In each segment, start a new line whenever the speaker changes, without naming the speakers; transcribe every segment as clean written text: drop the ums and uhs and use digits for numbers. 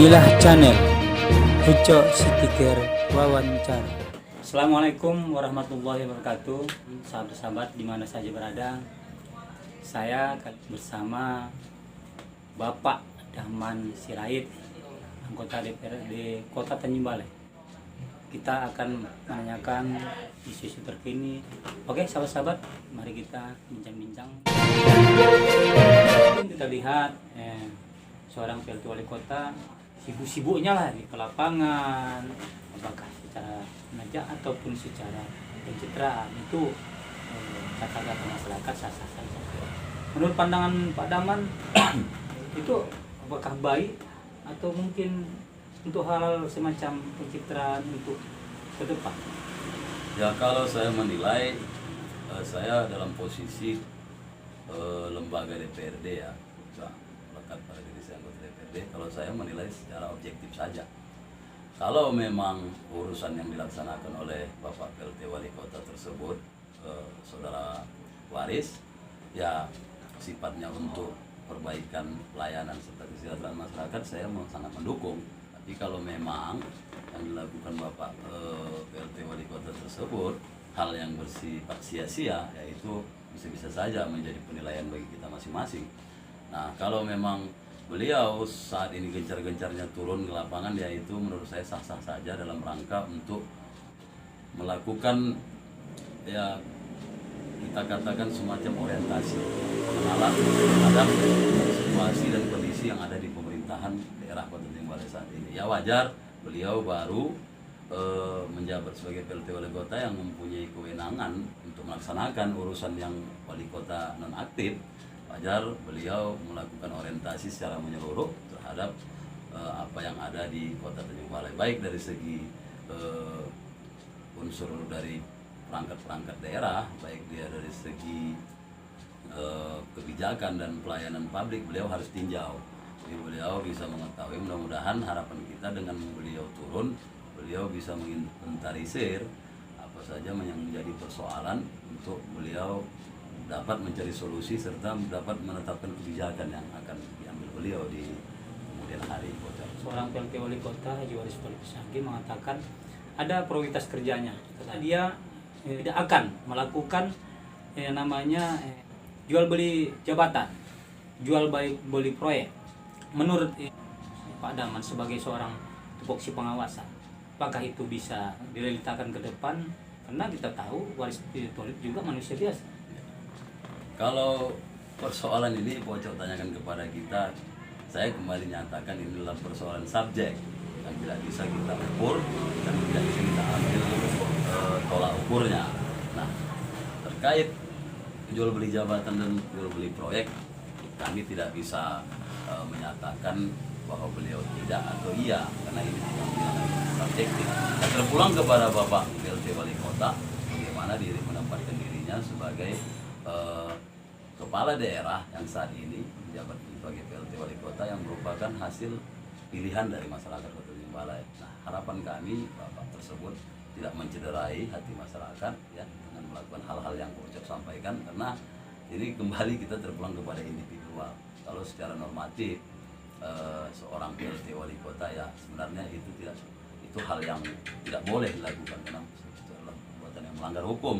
Inilah channel Uco Stiker Wawancara. Assalamualaikum warahmatullahi wabarakatuh. Sahabat-sahabat dimana saja berada, saya bersama Bapak Dahman Sirait, anggota DPRD Kota Tanjung Balai. Kita akan menanyakan isu-isu terkini. Oke sahabat-sahabat, mari kita bincang-bincang. Kita lihat seorang PLT Wali Kota sibuk-sibuknya lah di lapangan, apakah secara menajak ataupun secara pencitraan itu kata-kata masyarakat sah-sah saja. Menurut pandangan Pak Dahman itu apakah baik atau mungkin untuk hal semacam pencitraan untuk ke depan?
Ya, kalau saya menilai, saya dalam posisi lembaga DPRD ya, melekat pada diri saya anggota DPRD. Kalau saya menilai secara objektif saja, kalau memang urusan yang dilaksanakan oleh Bapak PLT Wali Kota tersebut, saudara waris, ya sifatnya untuk perbaikan pelayanan serta kesejahteraan masyarakat, saya sangat mendukung. Tapi kalau memang yang dilakukan Bapak PLT Wali Kota tersebut hal yang bersifat sia-sia, yaitu bisa-bisa saja menjadi penilaian bagi kita masing-masing. Nah, kalau memang beliau saat ini gencar-gencarnya turun ke lapangan, yaitu menurut saya sah-sah saja dalam rangka untuk melakukan, ya kita katakan semacam orientasi, kenalan terhadap situasi dan kondisi yang ada di pemerintahan daerah Kota Tanjung Balai saat ini. Ya wajar, beliau baru menjabat sebagai PLT Wali Kota yang mempunyai kewenangan untuk melaksanakan urusan yang Wali Kota nonaktif. Wajar beliau melakukan orientasi secara menyeluruh terhadap apa yang ada di Kota Tanjung Balai, baik dari segi unsur dari perangkat-perangkat daerah, baik dia dari segi kebijakan dan pelayanan publik, beliau harus tinjau. Jadi beliau bisa mengetahui, mudah-mudahan harapan kita dengan beliau turun, beliau bisa menginventarisir apa saja yang menjadi persoalan untuk beliau dapat mencari solusi serta dapat menetapkan kebijakan yang akan diambil beliau di kemudian hari.
Seorang PLT Wali Kota Haji Waris Palisanggi mengatakan ada prioritas kerjanya. Kata dia tidak akan melakukan namanya jual beli jabatan, jual beli proyek. Menurut Pak Dahman sebagai seorang tupoksi pengawasan, apakah itu bisa direalitasikan ke depan? Karena kita tahu waris spiritual juga manusia biasa.
Kalau persoalan ini Pocok tanyakan kepada kita, saya kembali nyatakan ini adalah persoalan subjek yang tidak bisa kita ukur dan tidak bisa kita ambil tolak ukurnya. Nah, terkait jual beli jabatan dan jual beli proyek, kami tidak bisa menyatakan bahwa beliau tidak atau iya, karena ini subjektif. Kita terpulang kepada Bapak PLT Wali Kota, bagaimana diri menempatkan dirinya sebagai kepala daerah yang saat ini menjabat sebagai PLT Wali Kota yang merupakan hasil pilihan dari masyarakat Kota Tanjung Balai. Nah, harapan kami Bapak tersebut tidak mencederai hati masyarakat ya dengan melakukan hal-hal yang Pocok sampaikan, karena ini kembali kita terpulang kepada individual. Kalau secara normatif seorang PLT Wali Kota ya sebenarnya itu hal yang tidak boleh dilakukan karena adalah perbuatan yang melanggar hukum.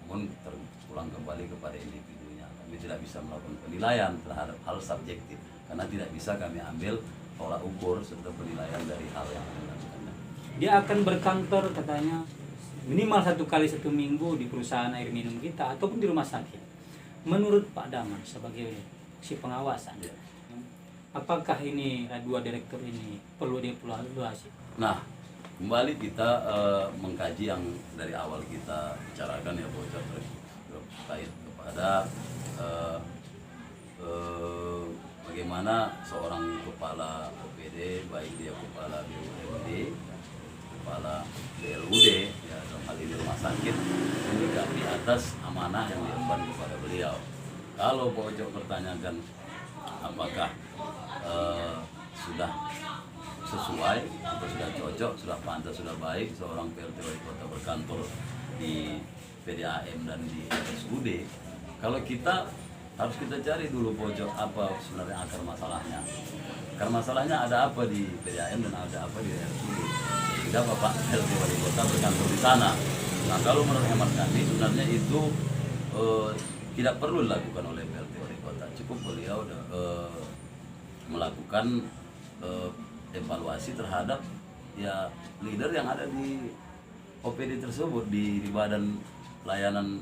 Namun terpulang kembali kepada individunya. Kami tidak bisa melakukan penilaian terhadap hal subjektif karena tidak bisa kami ambil tolak ukur serta penilaian dari hal yang dilakukannya.
Dia akan berkantor katanya minimal 1 kali 1 minggu di perusahaan air minum kita ataupun di rumah sakit. Menurut Pak Dahman sebagai si pengawasan, apakah ini dua direktur ini perlu dievaluasi?
Nah, kembali kita mengkaji yang dari awal kita bicarakan ya Bocor, terkait kepada bagaimana seorang kepala OPD, baik dia kepala BUMD, kepala BLUD, ya dalam hal ini rumah sakit, menyikapi atas amanah yang diemban kepada beliau. Kalau Pocok pertanyakan apakah sudah sesuai, atau sudah cocok, sudah pantas, sudah baik seorang PLT Wali Kota berkantor di PDAM dan di RSUD, kalau kita harus kita cari dulu pojok apa sebenarnya akar masalahnya. Akar masalahnya ada apa di PDAM dan ada apa di RSUD, sehingga Bapak PLT Wali Kota berkantor di sana. Nah, kalau menurut hemat kami sebenarnya itu tidak perlu dilakukan oleh PLT Wali Kota, cukup beliau melakukan evaluasi terhadap ya leader yang ada di OPD tersebut, di badan pelayanan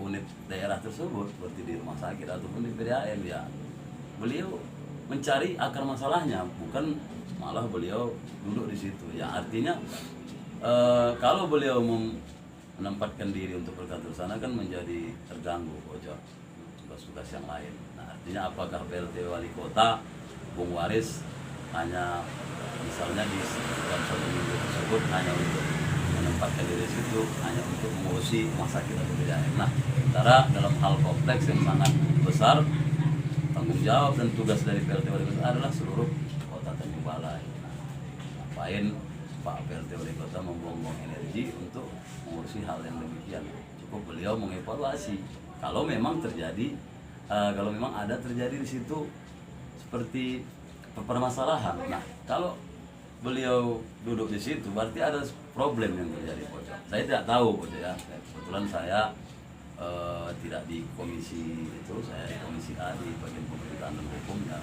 unit daerah tersebut, seperti di rumah sakit ataupun di PDAM. Ya beliau mencari akar masalahnya, bukan malah beliau duduk di situ. Ya artinya kalau beliau menempatkan diri untuk berkantor sana kan menjadi terganggu pojok tugas-tugas yang lain. Nah artinya apakah PLT Wali Kota Bung Waris hanya misalnya di dalam satu minggu tersebut hanya untuk menempatkan diri situ, hanya untuk mengurusi rumah sakit atau PDAM. Nah sementara dalam hal kompleks yang sangat besar, tanggung jawab dan tugas dari PLT Wali Kota adalah seluruh kota Tanjung Balai. Nah, ngapain Pak PLT Wali Kota membuang-buang energi untuk mengurusi hal yang demikian? Cukup beliau mengevaluasi kalau memang terjadi, kalau memang ada terjadi di situ seperti permasalahan. Nah kalau beliau duduk di situ berarti ada problem yang terjadi pojok. Saya tidak tahu pojok ya. Kebetulan saya tidak di komisi itu, saya di komisi A di bagian pemerintahan dan hukum ya.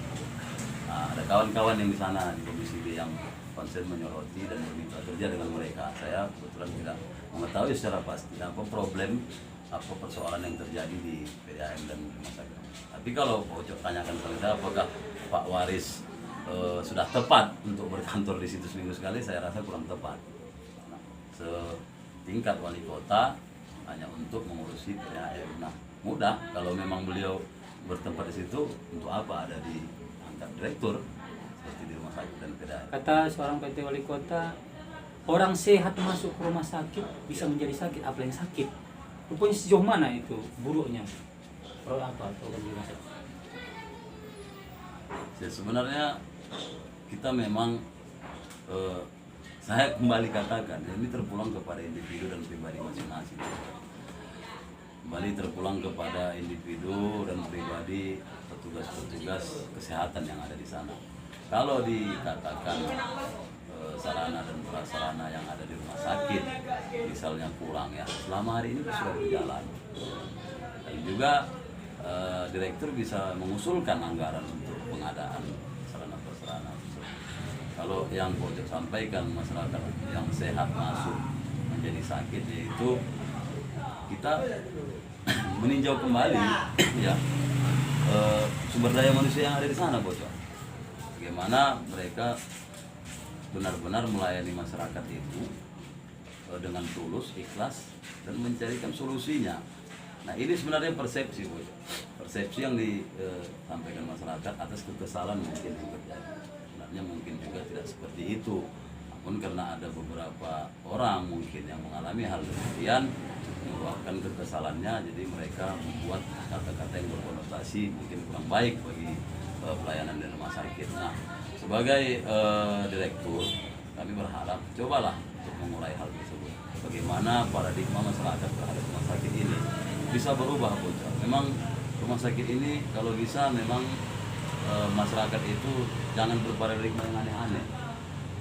Nah, ada kawan-kawan yang di sana di komisi B yang konsen menyoroti dan bermitra kerja dengan mereka. Saya kebetulan tidak mengetahui secara pasti apa problem, apa persoalan yang terjadi di PDAM dan rumah sakit. Tapi kalau pojok tanyakan kepada saya apakah Pak Waris sudah tepat untuk berkantor di situ seminggu sekali, saya rasa kurang tepat. Nah, setingkat wali kota hanya untuk mengurusi PDAM. Nah, mudah kalau memang beliau bertempat di situ, untuk apa ada di angkat direktur seperti di rumah sakit dan PDAM.
Kata seorang PT Wali Kota, orang sehat masuk ke rumah sakit bisa menjadi sakit, apa yang sakit. Rupanya sejauh mana itu buruknya? Apa program di rumah sakit?
Ya, sebenarnya kita memang saya kembali katakan ini terpulang kepada individu dan pribadi masing-masing. Kembali terpulang kepada individu dan pribadi petugas-petugas kesehatan yang ada di sana. Kalau dikatakan sarana dan prasarana yang ada di rumah sakit misalnya kurang, ya selama hari ini sudah berjalan. Dan juga direktur bisa mengusulkan anggaran untuk pengadaan sarana prasarana. Kalau yang pojok sampaikan masyarakat yang sehat masuk menjadi sakit, yaitu kita meninjau kembali ya sumber daya manusia yang ada di sana pojok. Bagaimana mereka benar-benar melayani masyarakat itu dengan tulus, ikhlas dan mencarikan solusinya. Nah ini sebenarnya persepsi pojok. Persepsi yang disampaikan masyarakat atas kekesalan mungkin yang terjadi. Sebenarnya mungkin juga tidak seperti itu. Namun karena ada beberapa orang mungkin yang mengalami hal demikian, meluapkan kekesalannya, jadi mereka membuat kata-kata yang berkonotasi mungkin kurang baik bagi pelayanan di rumah sakit. Nah, sebagai direktur, kami berharap cobalah untuk mengurai hal tersebut. Bagaimana paradigma masyarakat terhadap rumah sakit ini bisa berubah, bocah. Memang rumah sakit ini kalau bisa memang masyarakat itu jangan berparadigma yang aneh-aneh.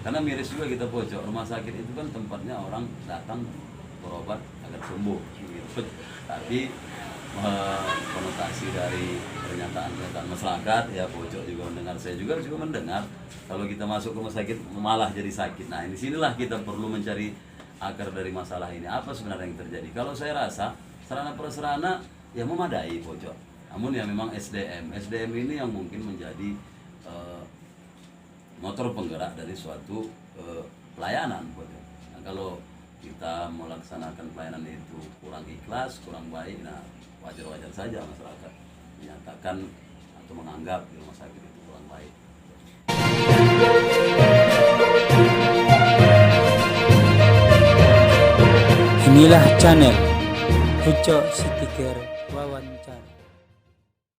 Karena miris juga kita pojok, rumah sakit itu kan tempatnya orang datang berobat agar sembuh gitu. Tapi konotasi dari pernyataan masyarakat ya pojok juga mendengar, saya juga mendengar kalau kita masuk ke rumah sakit malah jadi sakit. Nah di sinilah kita perlu mencari akar dari masalah ini, apa sebenarnya yang terjadi. Kalau saya rasa sarana prasarana ya memadai pojok, namun ya memang SDM ini yang mungkin menjadi motor penggerak dari suatu pelayanan pojok. Nah, kalau kita melaksanakan pelayanan itu kurang ikhlas, kurang baik, nah wajar-wajar saja masyarakat menyatakan atau menganggap di rumah sakit itu kurang baik.
Inilah channel Uco City Care.